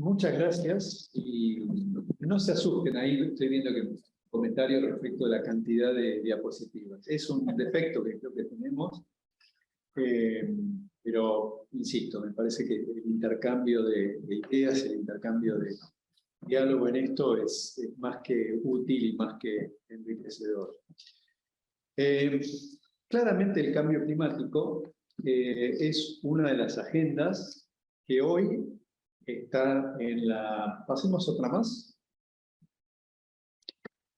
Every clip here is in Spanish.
Muchas gracias y no se asusten, ahí estoy viendo que comentarios respecto de la cantidad de diapositivas. Es un defecto que creo que tenemos, pero insisto, me parece que el intercambio de ideas, el intercambio de diálogo en esto es más que útil y más que enriquecedor. Claramente el cambio climático es una de las agendas que hoy está en la... Pasemos otra más.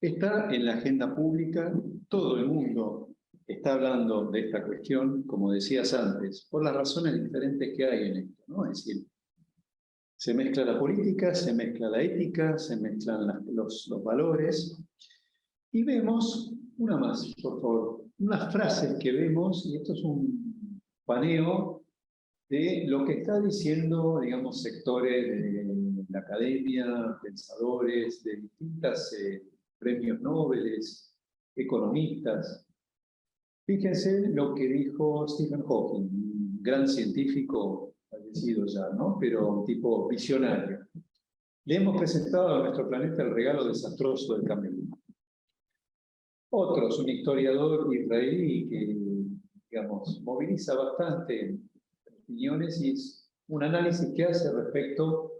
Está en la agenda pública, todo el mundo está hablando de esta cuestión, como decías antes, por las razones diferentes que hay en esto, ¿no? Es decir, se mezcla la política, se mezcla la ética, se mezclan los valores, y vemos, una más, por favor, unas frases que vemos, y esto es un paneo de lo que está diciendo, digamos, sectores de la academia, pensadores, de distintas premios Nobel, economistas. Fíjense lo que dijo Stephen Hawking, un gran científico fallecido ya, ¿no? Pero un tipo visionario. Le hemos presentado a nuestro planeta el regalo desastroso del cambio climático. Otros, un historiador israelí que, digamos, moviliza bastante opiniones y es un análisis que hace respecto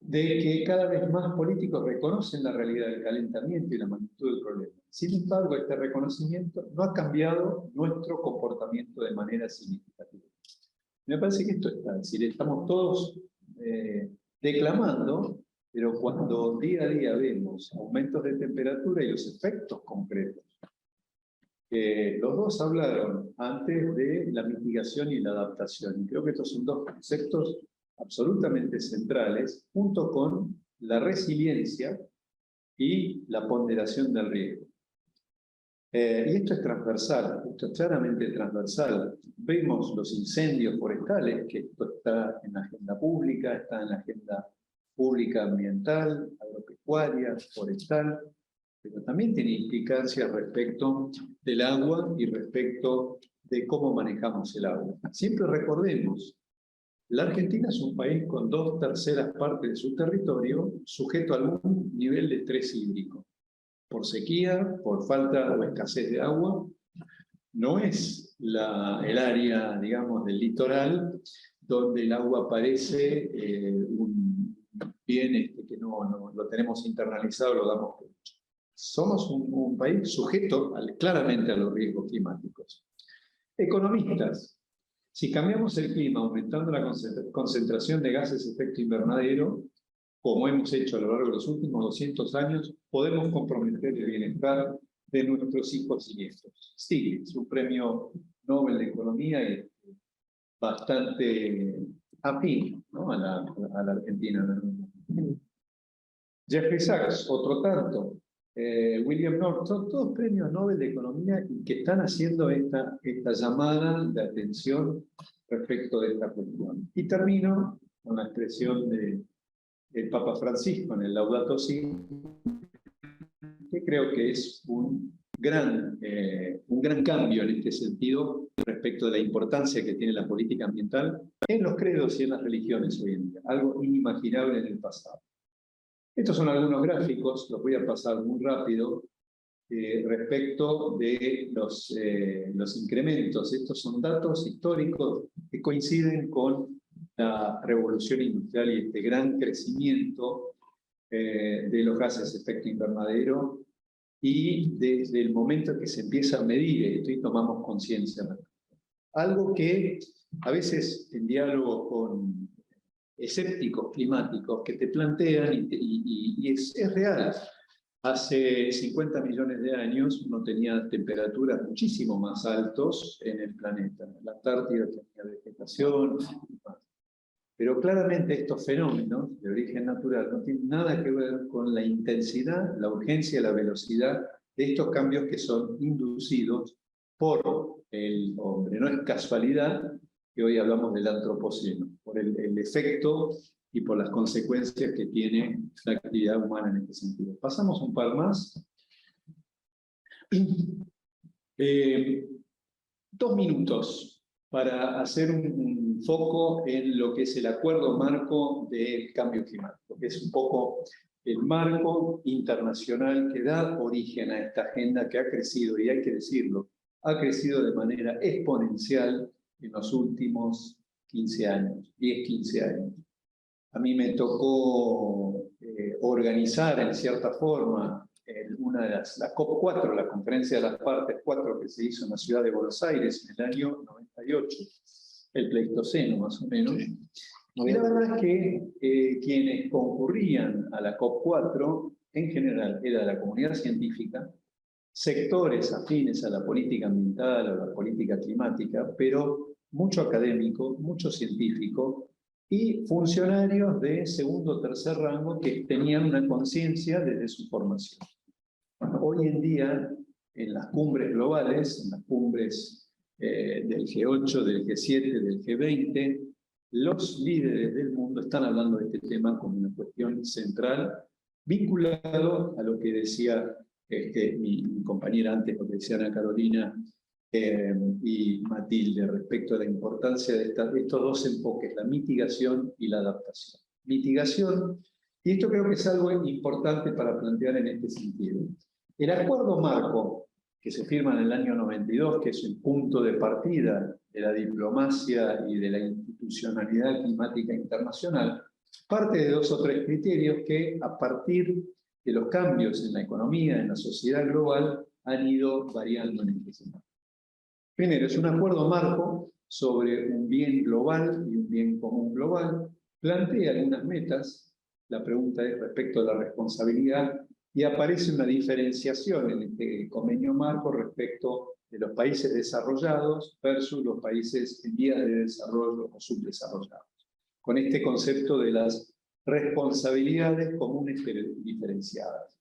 de que cada vez más políticos reconocen la realidad del calentamiento y la magnitud del problema. Sin embargo, este reconocimiento no ha cambiado nuestro comportamiento de manera significativa. Me parece que esto está, es decir, estamos todos declamando, pero cuando día a día vemos aumentos de temperatura y los efectos concretos, los dos hablaron antes de la mitigación y la adaptación, y creo que estos son dos conceptos absolutamente centrales, junto con la resiliencia y la ponderación del riesgo. Y esto es transversal, esto es claramente transversal. Vemos los incendios forestales, que esto está en la agenda pública, está en la agenda pública ambiental, agropecuaria, forestal, pero también tiene implicancias respecto del agua y respecto de cómo manejamos el agua. Siempre recordemos, la Argentina es un país con 2/3 partes de su territorio sujeto a algún nivel de estrés hídrico. Por sequía, por falta o escasez de agua, no es el área, digamos, del litoral donde el agua parece un bien que no lo tenemos internalizado, lo damos por hecho. Somos un país sujeto claramente a los riesgos climáticos. Economistas, si cambiamos el clima aumentando la concentración de gases de efecto invernadero, como hemos hecho a lo largo de los últimos 200 años, podemos comprometer el bienestar de nuestros hijos y nietos. Stiglitz, un premio Nobel de Economía y bastante afín, ¿no? a la Argentina. Jeffrey Sachs, otro tanto. William Norton, todos premios Nobel de Economía que están haciendo esta llamada de atención respecto de esta cuestión. Y termino con la expresión del Papa Francisco en el Laudato Si, que creo que es un gran cambio en este sentido respecto de la importancia que tiene la política ambiental en los credos y en las religiones hoy en día, algo inimaginable en el pasado. Estos son algunos gráficos, los voy a pasar muy rápido, respecto de los incrementos. Estos son datos históricos que coinciden con la revolución industrial y este gran crecimiento de los gases de efecto invernadero, y desde el momento que se empieza a medir esto y tomamos conciencia. Algo que a veces en diálogo con escépticos climáticos que te plantean, y es real. Hace 50 millones de años uno tenía temperaturas muchísimo más altas en el planeta. La Antártida tenía vegetación, pero claramente estos fenómenos de origen natural no tienen nada que ver con la intensidad, la urgencia y la velocidad de estos cambios que son inducidos por el hombre. No es casualidad que hoy hablamos del antropoceno, por el efecto y por las consecuencias que tiene la actividad humana en este sentido. Pasamos un par más. 2 minutos para hacer un foco en lo que es el acuerdo marco del cambio climático, que es un poco el marco internacional que da origen a esta agenda que ha crecido, y hay que decirlo, ha crecido de manera exponencial en los últimos 15 años, 10, 15 años. A mí me tocó organizar en cierta forma una de la COP4, la Conferencia de las Partes 4 que se hizo en la ciudad de Buenos Aires en el año 98, el Pleistoceno más o menos. Sí. Y la verdad es que quienes concurrían a la COP4 en general era la comunidad científica, sectores afines a la política ambiental, a la política climática, pero mucho académico, mucho científico y funcionarios de segundo o tercer rango que tenían una conciencia desde su formación. Bueno, hoy en día, en las cumbres globales, en las cumbres del G8, del G7, del G20, los líderes del mundo están hablando de este tema como una cuestión central, vinculado a lo que decía mi compañera antes, lo que decía Ana Carolina y Matilde, respecto a la importancia de estos dos enfoques, la mitigación y la adaptación. Mitigación, y esto creo que es algo importante para plantear en este sentido. El acuerdo marco que se firma en el año 92, que es el punto de partida de la diplomacia y de la institucionalidad climática internacional, parte de 2 o 3 criterios que, a partir de los cambios en la economía, en la sociedad global, han ido variando en este sentido. Primero, es un acuerdo marco sobre un bien global y un bien común global, plantea algunas metas, la pregunta es respecto a la responsabilidad, y aparece una diferenciación en este convenio marco respecto de los países desarrollados versus los países en vías de desarrollo o subdesarrollados, con este concepto de las responsabilidades comunes pero diferenciadas.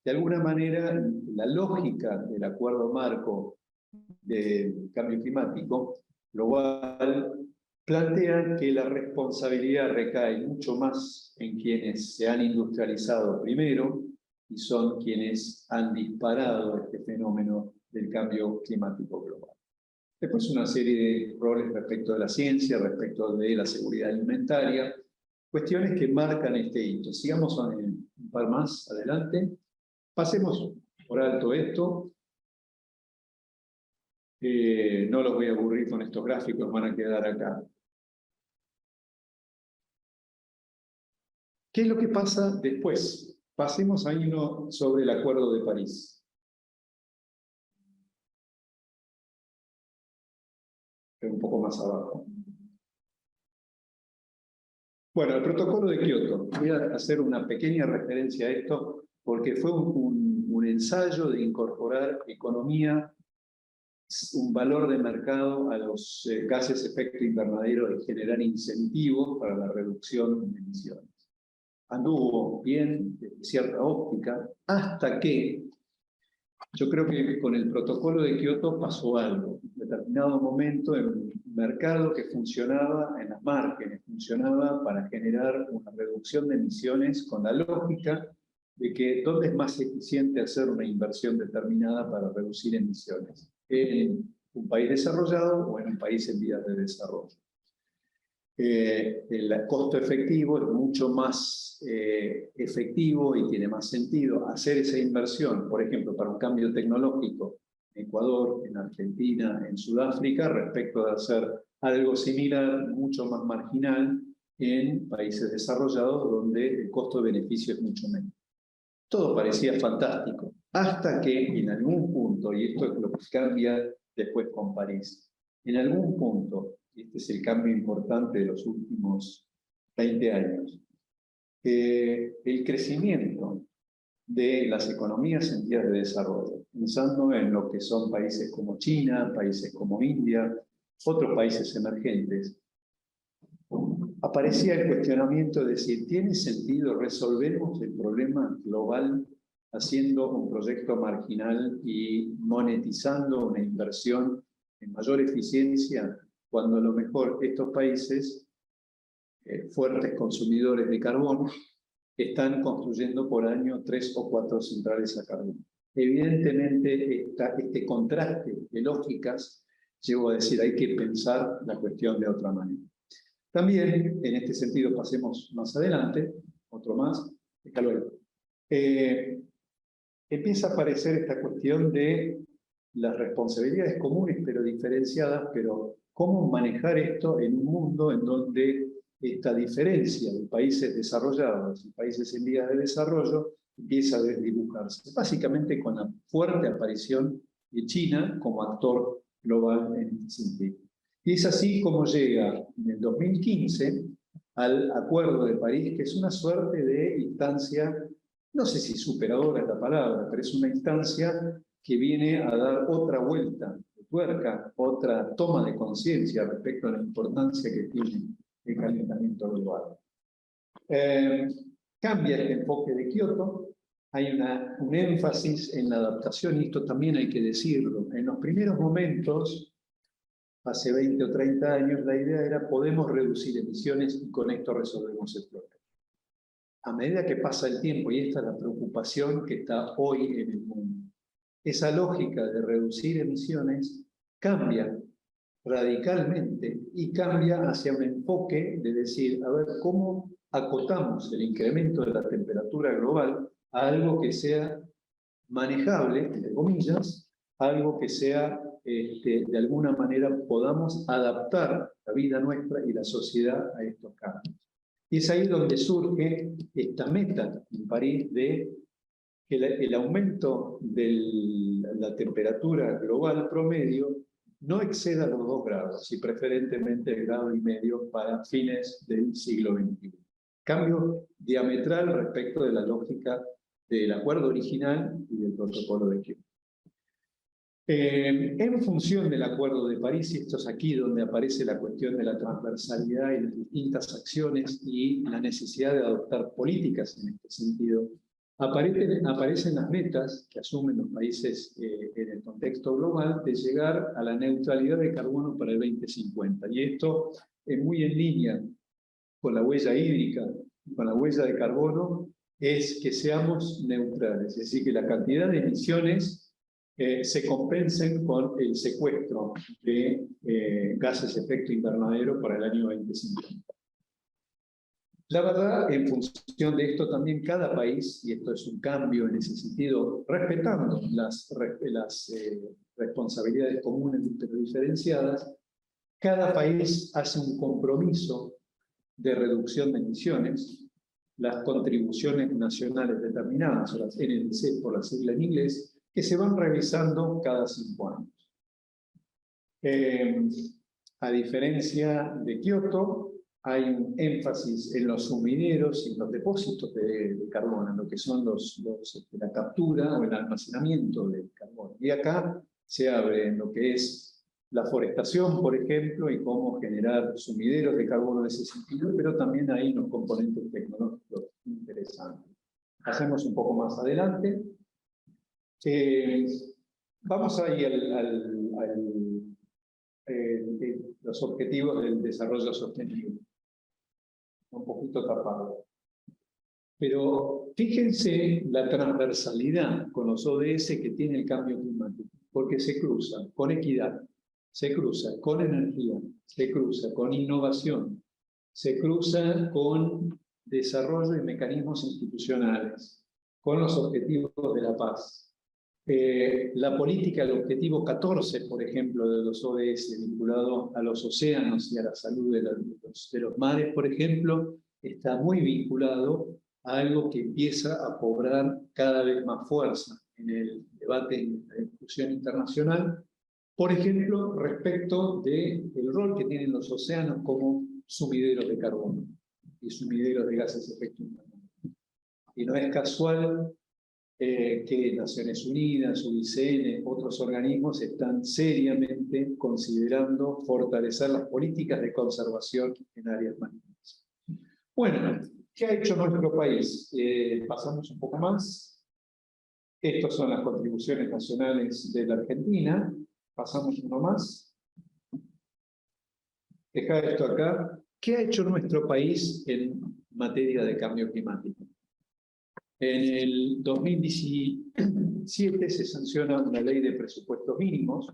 De alguna manera, la lógica del acuerdo marco del cambio climático global plantea que la responsabilidad recae mucho más en quienes se han industrializado primero y son quienes han disparado este fenómeno del cambio climático global. Después una serie de roles respecto de la ciencia, respecto de la seguridad alimentaria, cuestiones que marcan este hito. Sigamos un par más adelante. Pasemos por alto esto. No los voy a aburrir con estos gráficos, van a quedar acá. ¿Qué es lo que pasa después? Pasemos a uno sobre el Acuerdo de París. Un poco más abajo. Bueno, el Protocolo de Kioto. Voy a hacer una pequeña referencia a esto porque fue un ensayo de incorporar economía, un valor de mercado a los gases de efecto invernadero y generar incentivos para la reducción de emisiones. Anduvo bien, desde cierta óptica, hasta que yo creo que con el Protocolo de Kioto pasó algo. En determinado momento, en un mercado que funcionaba en las márgenes, funcionaba para generar una reducción de emisiones con la lógica de que dónde es más eficiente hacer una inversión determinada para reducir emisiones, en un país desarrollado o en un país en vías de desarrollo. El costo efectivo es mucho más efectivo y tiene más sentido hacer esa inversión, por ejemplo, para un cambio tecnológico en Ecuador, en Argentina, en Sudáfrica, respecto de hacer algo similar, mucho más marginal, en países desarrollados donde el costo-beneficio es mucho menos. Todo parecía fantástico, hasta que en algún punto, y esto es lo que cambia después con París, en algún punto, y este es el cambio importante de los últimos 20 años, el crecimiento de las economías en vías de desarrollo, pensando en lo que son países como China, países como India, otros países emergentes, aparecía el cuestionamiento de si tiene sentido resolvemos el problema global haciendo un proyecto marginal y monetizando una inversión en mayor eficiencia, cuando a lo mejor estos países, fuertes consumidores de carbón, están construyendo por año 3 o 4 centrales a carbón. Evidentemente, este contraste de lógicas llevo a decir hay que pensar la cuestión de otra manera. También, en este sentido, pasemos más adelante, otro más, déjalo ahí. Empieza a aparecer esta cuestión de las responsabilidades comunes pero diferenciadas, pero cómo manejar esto en un mundo en donde esta diferencia de países desarrollados y países en vías de desarrollo empieza a desdibujarse, básicamente con la fuerte aparición de China como actor global en este sentido. Y es así como llega en el 2015 al Acuerdo de París, que es una suerte de instancia, no sé si superadora es la palabra, pero es una instancia que viene a dar otra vuelta de tuerca, otra toma de conciencia respecto a la importancia que tiene el calentamiento global. Cambia el enfoque de Kioto, hay un énfasis en la adaptación, y esto también hay que decirlo. En los primeros momentos, hace 20 o 30 años, la idea era podemos reducir emisiones y con esto resolvemos el problema. A medida que pasa el tiempo, y esta es la preocupación que está hoy en el mundo, esa lógica de reducir emisiones cambia radicalmente y cambia hacia un enfoque de decir, a ver, ¿cómo acotamos el incremento de la temperatura global a algo que sea manejable, entre comillas, algo que sea, de alguna manera, podamos adaptar la vida nuestra y la sociedad a estos cambios? Y es ahí donde surge esta meta en París de que el aumento de la temperatura global promedio no exceda los 2 grados, y preferentemente el 1,5 grados para fines del siglo XXI. Cambio diametral respecto de la lógica del acuerdo original y del protocolo de Kioto. En función del Acuerdo de París, y esto es aquí donde aparece la cuestión de la transversalidad y las distintas acciones y la necesidad de adoptar políticas en este sentido, aparecen las metas que asumen los países en el contexto global de llegar a la neutralidad de carbono para el 2050. Y esto es muy en línea con la huella hídrica, con la huella de carbono, es que seamos neutrales, es decir, que la cantidad de emisiones se compensen con el secuestro de gases de efecto invernadero para el año 2050. La verdad, en función de esto también cada país, y esto es un cambio en ese sentido, respetando las responsabilidades comunes pero diferenciadas, cada país hace un compromiso de reducción de emisiones, las contribuciones nacionales determinadas, o las NDC por la sigla en inglés, que se van revisando cada 5 años. A diferencia de Kioto, hay un énfasis en los sumideros y en los depósitos de carbono, en lo que son la captura o el almacenamiento del carbono. Y acá se abre en lo que es la forestación, por ejemplo, y cómo generar sumideros de carbono en ese sentido, pero también hay unos componentes tecnológicos interesantes. Hacemos un poco más adelante. Vamos ahí los objetivos del desarrollo sostenible. Un poquito tapado. Pero fíjense la transversalidad con los ODS que tiene el cambio climático, porque se cruza con equidad, se cruza con energía, se cruza con innovación, se cruza con desarrollo de mecanismos institucionales, con los objetivos de la paz. La política, el objetivo 14, por ejemplo, de los ODS, vinculado a los océanos y a la salud de los mares, por ejemplo, está muy vinculado a algo que empieza a cobrar cada vez más fuerza en el debate y en la discusión internacional, por ejemplo, respecto del rol que tienen los océanos como sumideros de carbono y sumideros de gases de efecto invernadero. Y no es casual que Naciones Unidas, UICN, otros organismos están seriamente considerando fortalecer las políticas de conservación en áreas marinas. Bueno, ¿qué ha hecho nuestro país? Pasamos un poco más. Estas son las contribuciones nacionales de la Argentina. Pasamos uno más. Deja esto acá. ¿Qué ha hecho nuestro país en materia de cambio climático? En el 2017 se sanciona una ley de presupuestos mínimos,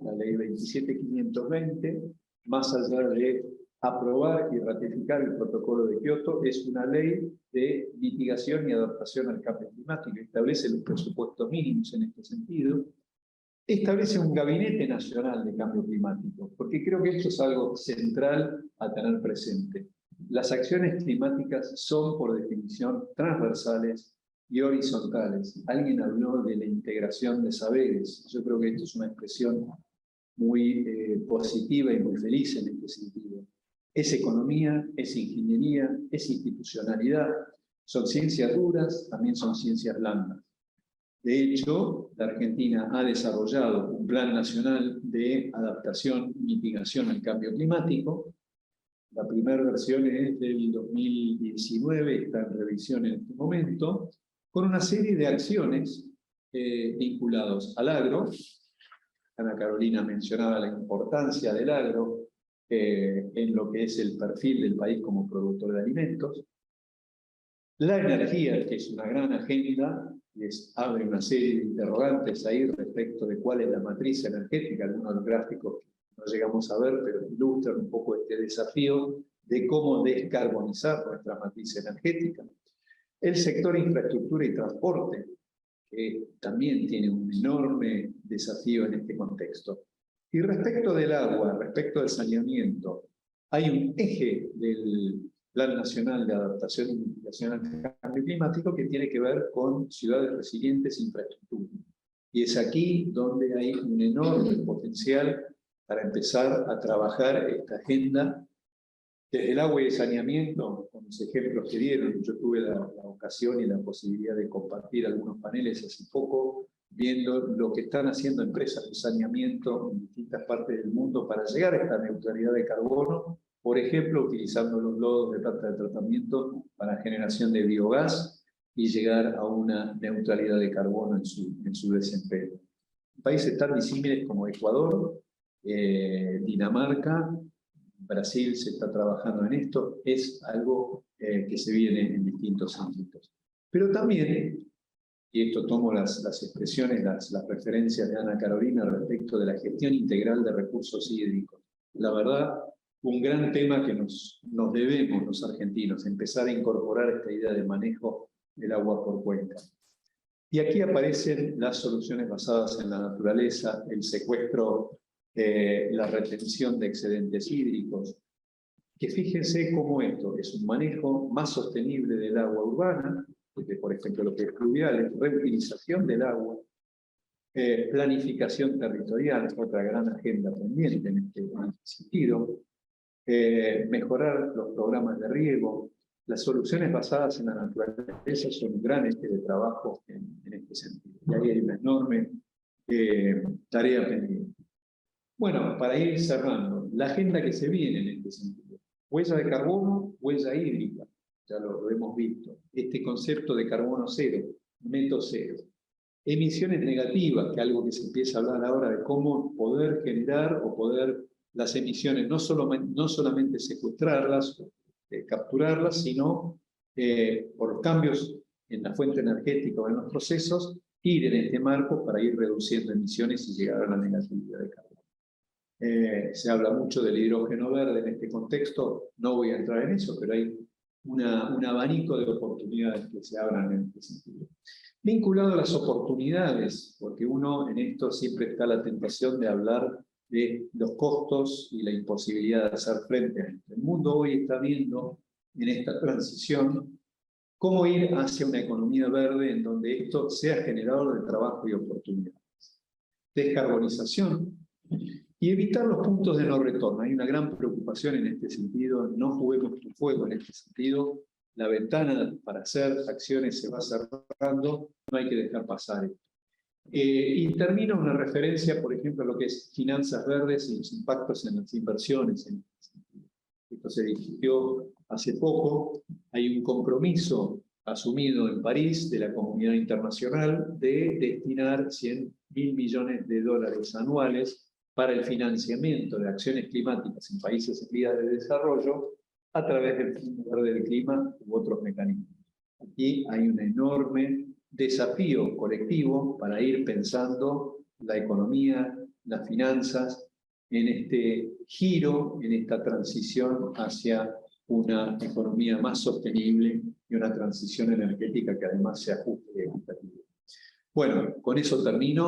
la ley 27520, más allá de aprobar y ratificar el protocolo de Kioto. Es una ley de mitigación y adaptación al cambio climático. Establece los presupuestos mínimos en este sentido. Establece un gabinete nacional de cambio climático, porque creo que esto es algo central a tener presente. Las acciones climáticas son, por definición, transversales y horizontales. Alguien habló de la integración de saberes. Yo creo que esto es una expresión muy positiva y muy feliz en este sentido. Es economía, es ingeniería, es institucionalidad, son ciencias duras, también son ciencias blandas. De hecho, la Argentina ha desarrollado un Plan Nacional de Adaptación y Mitigación al Cambio Climático. La primera versión es del 2019, está en revisión en este momento, con una serie de acciones vinculadas al agro. Ana Carolina mencionaba la importancia del agro en lo que es el perfil del país como productor de alimentos. La energía, que es una gran agenda, abre una serie de interrogantes ahí respecto de cuál es la matriz energética, algunos de los gráficos que no llegamos a ver, pero ilustran un poco este desafío de cómo descarbonizar nuestra matriz energética. El sector infraestructura y transporte, que también tiene un enorme desafío en este contexto. Y respecto del agua, respecto del saneamiento, hay un eje del Plan Nacional de Adaptación y Mitigación al Cambio Climático que tiene que ver con ciudades resilientes e infraestructura. Y es aquí donde hay un enorme potencial para empezar a trabajar esta agenda. Desde el agua y el saneamiento, con los ejemplos que dieron, yo tuve la ocasión y la posibilidad de compartir algunos paneles hace poco, viendo lo que están haciendo empresas de saneamiento en distintas partes del mundo para llegar a esta neutralidad de carbono, por ejemplo, utilizando los lodos de planta de tratamiento para generación de biogás y llegar a una neutralidad de carbono en su desempeño. Países tan disímiles como Ecuador, Dinamarca, Brasil se está trabajando en esto, es algo que se viene en distintos ámbitos. Pero también, y esto tomo las expresiones, las referencias de Ana Carolina respecto de la gestión integral de recursos hídricos. La verdad, un gran tema que nos debemos los argentinos, empezar a incorporar esta idea de manejo del agua por cuenca. Y aquí aparecen las soluciones basadas en la naturaleza, el secuestro, la retención de excedentes hídricos, que fíjense cómo esto es un manejo más sostenible del agua urbana, por ejemplo lo que es fluviales, reutilización del agua, planificación territorial, otra gran agenda pendiente en este sentido, mejorar los programas de riego. Las soluciones basadas en la naturaleza son un gran eje de trabajo en este sentido. Y ahí hay una enorme tarea pendiente. Bueno, para ir cerrando, la agenda que se viene en este sentido. Huella de carbono, huella hídrica, ya lo hemos visto. Este concepto de carbono cero, neto cero. Emisiones negativas, que es algo que se empieza a hablar ahora de cómo poder generar o poder las emisiones, no solamente secuestrarlas, capturarlas, sino por los cambios en la fuente energética o en los procesos, ir en este marco para ir reduciendo emisiones y llegar a la negatividad de carbono. Se habla mucho del hidrógeno verde en este contexto, no voy a entrar en eso, pero hay un abanico de oportunidades que se abran en este sentido. Vinculado a las oportunidades, porque uno en esto siempre está la tentación de hablar de los costos y la imposibilidad de hacer frente a esto. El mundo hoy está viendo en esta transición cómo ir hacia una economía verde en donde esto sea generador de trabajo y oportunidades. Descarbonización y evitar los puntos de no retorno. Hay una gran preocupación en este sentido, no juguemos con fuego en este sentido. La ventana para hacer acciones se va cerrando, no hay que dejar pasar esto. Y termino una referencia, por ejemplo, a lo que es finanzas verdes y los impactos en las inversiones. Esto se discutió hace poco. Hay un compromiso asumido en París de la comunidad internacional de destinar $100.000 millones anuales para el financiamiento de acciones climáticas en países en vías de desarrollo a través del Fondo Verde del Clima u otros mecanismos. Aquí hay un enorme desafío colectivo para ir pensando la economía, las finanzas en este giro, en esta transición hacia una economía más sostenible y una transición energética que además se ajuste y equitativa. Bueno, con eso termino.